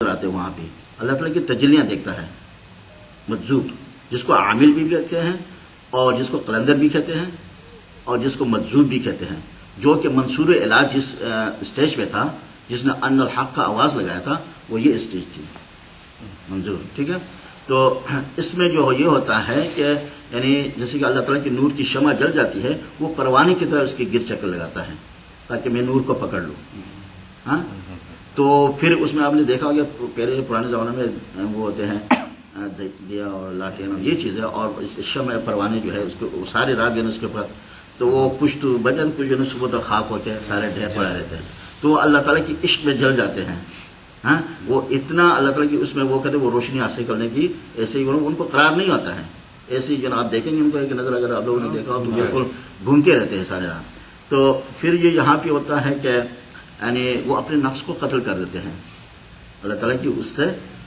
آتے ہیں وہاں بھی اللہ تعالیٰ کی تجلیاں دیکھتا ہے. مجذوب جس کو عامل بھی کہتے ہیں اور جس کو قلندر بھی کہتے ہیں اور جس کو مجذوب بھی کہتے ہیں، جو کہ منصور علاج جس اسٹیج پہ تھا، جس نے ان الحق کا آواز لگایا تھا، وہ یہ اسٹیج تھی منظور. ٹھیک ہے، تو اس میں جو یہ ہوتا ہے کہ یعنی جیسے کہ اللہ تعالیٰ کی نور کی شمع جل جاتی ہے، وہ پروانے کی طرح اس کے گر چکر لگاتا ہے تاکہ میں نور کو پکڑ لوں. ہاں، تو پھر اس میں آپ نے دیکھا ہوگا پہلے پرانے زمانے میں وہ ہوتے ہیں دیا اور لاٹین اور یہ چیزیں، اور شمع پروانے جو ہے اس کو سارے راگ جو ہے اس کے اوپر، تو وہ کچھ تو بجن کچھ جو ہے صبح تک خاک ہوتے ہیں، سارے ڈھیر پڑے رہتے ہیں، تو وہ اللہ تعالیٰ کی عشق میں جل جاتے ہیں. ہاں، وہ اتنا اللہ تعالیٰ کی اس میں وہ کہتے ہیں وہ روشنی حاصل کرنے کی، ایسے ہی ان کو قرار نہیں ہوتا ہے. ایسے ہی جو آپ دیکھیں گے ان کو ایک نظر اگر آپ لوگوں نے دیکھا ہو تو بالکل گھومتے رہتے ہیں سارے رات. تو پھر یہ یہاں پہ ہوتا ہے کہ یعنی وہ اپنے نفس کو قتل کر دیتے ہیں اللہ تعالیٰ کی اس سے،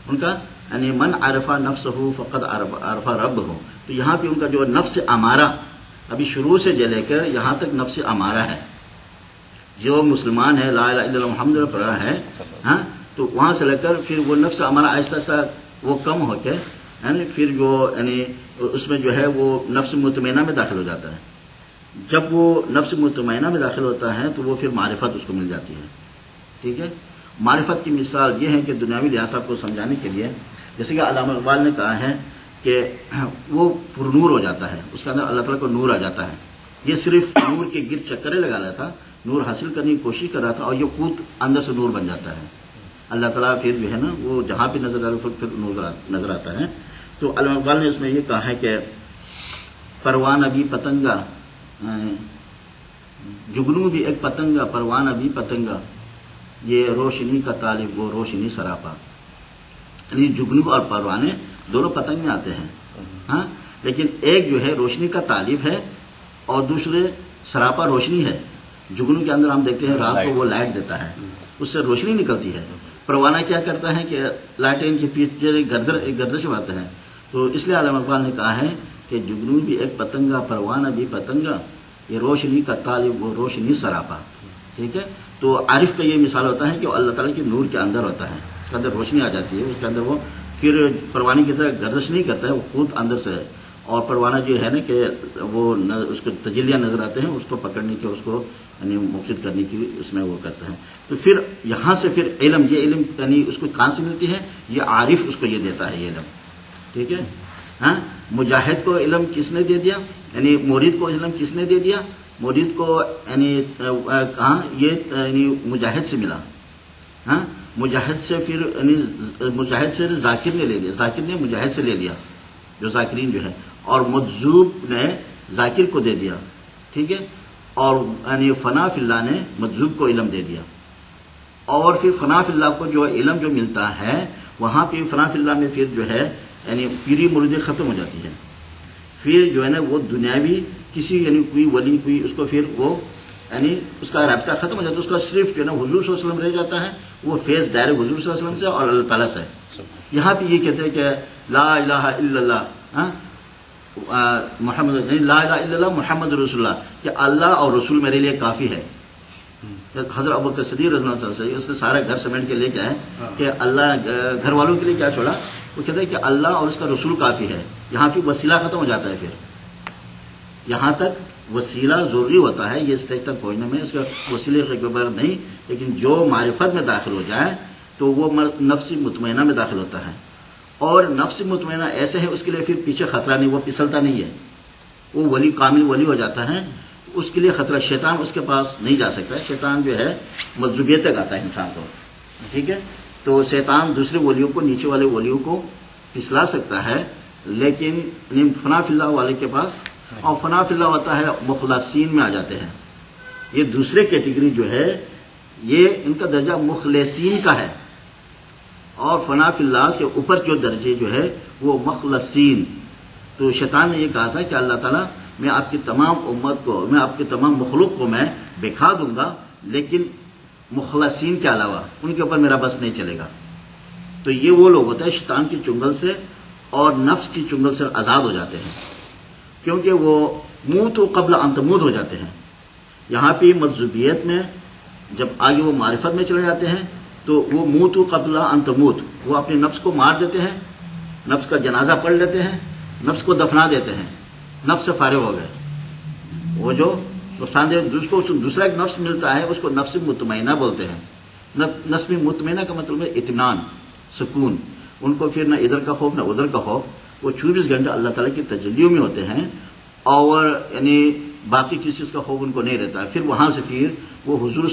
ان کا یعنی من عرفہ نفسہ فقد عرفہ ربہ. تو یہاں پہ ان کا جو نفس امارہ ابھی شروع سے لے کر یہاں تک نفس امارہ ہے، جو مسلمان ہے لا الہ الا اللہ محمد رسول اللہ پڑھا ہے، ہاں، تو وہاں سے لے کر پھر وہ نفس امارہ آہستہ آہستہ وہ کم ہو کے یعنی پھر جو یعنی اس میں جو ہے وہ نفس مطمئنہ میں داخل ہو جاتا ہے. جب وہ نفس مطمئنہ میں داخل ہوتا ہے تو وہ پھر معرفت اس کو مل جاتی ہے. ٹھیک ہے، معرفت کی مثال یہ ہے کہ دنیاوی لحاظ کو سمجھانے کے لیے جیسے کہ علامہ اقبال نے کہا ہے کہ وہ پر نور ہو جاتا ہے، اس کے اندر اللہ تعالیٰ کو نور آ جاتا ہے. یہ صرف نور کے گر چکرے لگا رہا تھا، نور حاصل کرنے کی کوشش کر رہا تھا، اور یہ خود اندر سے نور بن جاتا ہے. اللہ تعالیٰ پھر جو ہے نا وہ جہاں پہ نظر آتا ہے پھر نور نظر آتا ہے. تو علامہ اقبال نے اس میں یہ کہا ہے کہ پروانہ بھی پتنگا، جگنو بھی ایک پتنگا، پروانہ بھی پتنگا، یہ روشنی کا طالب وہ روشنی سراپا. یعنی جگنو اور پروانے دونوں پتنگ میں آتے ہیں، ہاں، لیکن ایک جو ہے روشنی کا طالب ہے اور دوسرے سراپا روشنی ہے. جگنو کے اندر ہم دیکھتے ہیں رات کو وہ لائٹ دیتا ہے، اس سے روشنی نکلتی ہے. پروانہ کیا کرتا ہے کہ لائٹین کے پیچھے گردش مارتا ہے. تو اس لیے علامہ اقبال نے کہا ہے کہ جگنو بھی ایک پتنگا، پروانہ بھی پتنگا، یہ روشنی کا طالب وہ روشنی سراپا. ٹھیک ہے، تو عارف کا یہ مثال ہوتا ہے کہ وہ اللہ تعالیٰ کے نور کے اندر ہوتا ہے، اس کے اندر روشنی آ جاتی ہے، اس کے اندر وہ پھر پروانے کی طرح گردش نہیں کرتا ہے، وہ خود اندر سے ہے. اور پروانہ جو ہے نا کہ وہ اس کو تجلیاں نظر آتے ہیں، اس کو پکڑنے کے، اس کو یعنی مفید کرنے کی اس میں وہ کرتا ہے. تو پھر یہاں سے پھر علم، یہ علم یعنی اس کو کہاں سے ملتی ہے؟ یہ عارف اس کو یہ دیتا ہے یہ علم. ٹھیک ہے، ہاں، مجاہد کو علم کس نے دے دیا؟ یعنی مرید کو علم کس نے دے دیا؟ مرید کو یعنی کہاں یہ یعنی مجاہد سے ملا. ہاں، مجاہد سے پھر یعنی مجاہد سے ذاکر نے لے لیا، ذاکر نے مجاہد سے لے لیا، جو ذاکرین جو ہے، اور مجذوب نے ذاکر کو دے دیا. ٹھیک ہے، اور یعنی فنا فی اللہ نے مجذوب کو علم دے دیا. اور پھر فنا فی اللہ کو جو علم جو ملتا ہے وہاں پہ فنا فی اللہ میں پھر جو ہے یعنی پیری مریدی ختم ہو جاتی ہے. پھر جو ہے نا وہ دنیاوی کسی یعنی کوئی ولی کوئی اس کو پھر وہ یعنی اس کا رابطہ ختم ہو جاتا ہے، اس کا صرف جو ہے نا حضور صلی اللہ علیہ وسلم رہ جاتا ہے، وہ فیض ڈائریکٹ حضور صلی اللہ علیہ وسلم سے اور اللہ تعالیٰ سے. یہاں پہ یہ کہتے ہیں کہ لا الہ الا اللہ، ہاں، محمد یعنی لا الہ الا اللہ محمد رسول اللہ، کہ اللہ اور رسول میرے لیے کافی ہے. حضرت ابوبکر صدیق رضی اللہ عنہ سے اس نے سارا گھر سمیٹ کے لے کے آئے کہ اللہ گھر والوں کے لیے کیا چھوڑا؟ وہ کہتے ہیں کہ اللہ اور اس کا رسول کافی ہے. یہاں پھر وسیلہ ختم ہو جاتا ہے. پھر یہاں تک وسیلہ ضروری ہوتا ہے یہ اسٹیج تک پہنچنے میں، اس کا وسیلے کے بغیر نہیں. لیکن جو معرفت میں داخل ہو جائے تو وہ نفس مطمئنہ میں داخل ہوتا ہے. اور نفس مطمئنہ ایسے ہے اس کے لیے پھر پیچھے خطرہ نہیں، وہ پھسلتا نہیں ہے، وہ ولی کامل ولی ہو جاتا ہے. اس کے لیے خطرہ شیطان اس کے پاس نہیں جا سکتا ہے. شیطان جو ہے مجذوبیت تک آتا ہے انسان کو. ٹھیک ہے، تو شیطان دوسرے ولیوں کو، نیچے والے ولیوں کو پھسلا سکتا ہے، لیکن فنا فی اللہ والے کے پاس، اور فنا فی اللہ ہوتا ہے مخلصین میں آ جاتے ہیں. یہ دوسرے کیٹیگری جو ہے یہ ان کا درجہ مخلصین کا ہے، اور فنا فی اللہ کے اوپر جو درجے جو ہے وہ مخلصین. تو شیطان نے یہ کہا تھا کہ اللہ تعالیٰ میں آپ کی تمام امت کو، میں آپ کی تمام مخلوق کو میں بکھا دوں گا، لیکن مخلصین کے علاوہ ان کے اوپر میرا بس نہیں چلے گا. تو یہ وہ لوگ ہوتے ہیں شیطان کی چنگل سے اور نفس کی چنگل سے آزاد ہو جاتے ہیں، کیونکہ وہ موت و قبل ان تموت ہو جاتے ہیں. یہاں پہ مجذوبیت میں جب آگے وہ معرفت میں چلے جاتے ہیں تو وہ موتو قبل ان تموت، وہ اپنے نفس کو مار دیتے ہیں، نفس کا جنازہ پڑھ لیتے ہیں، نفس کو دفنا دیتے ہیں، نفس سے فارغ ہو گئے. وہ جو نقصان دہ دوسرا ایک نفس ملتا ہے اس کو نفس مطمئنہ بولتے ہیں. نفس مطمئنہ کا مطلب ہے اطمینان، سکون. ان کو پھر نہ ادھر کا خوف نہ ادھر کا خوف. وہ 24 گھنٹے اللہ تعالیٰ کی تجلیوں میں ہوتے ہیں، اور یعنی باقی کسی چیز کا خوف ان کو نہیں رہتا ہے. پھر وہاں سے پھر وہ حضور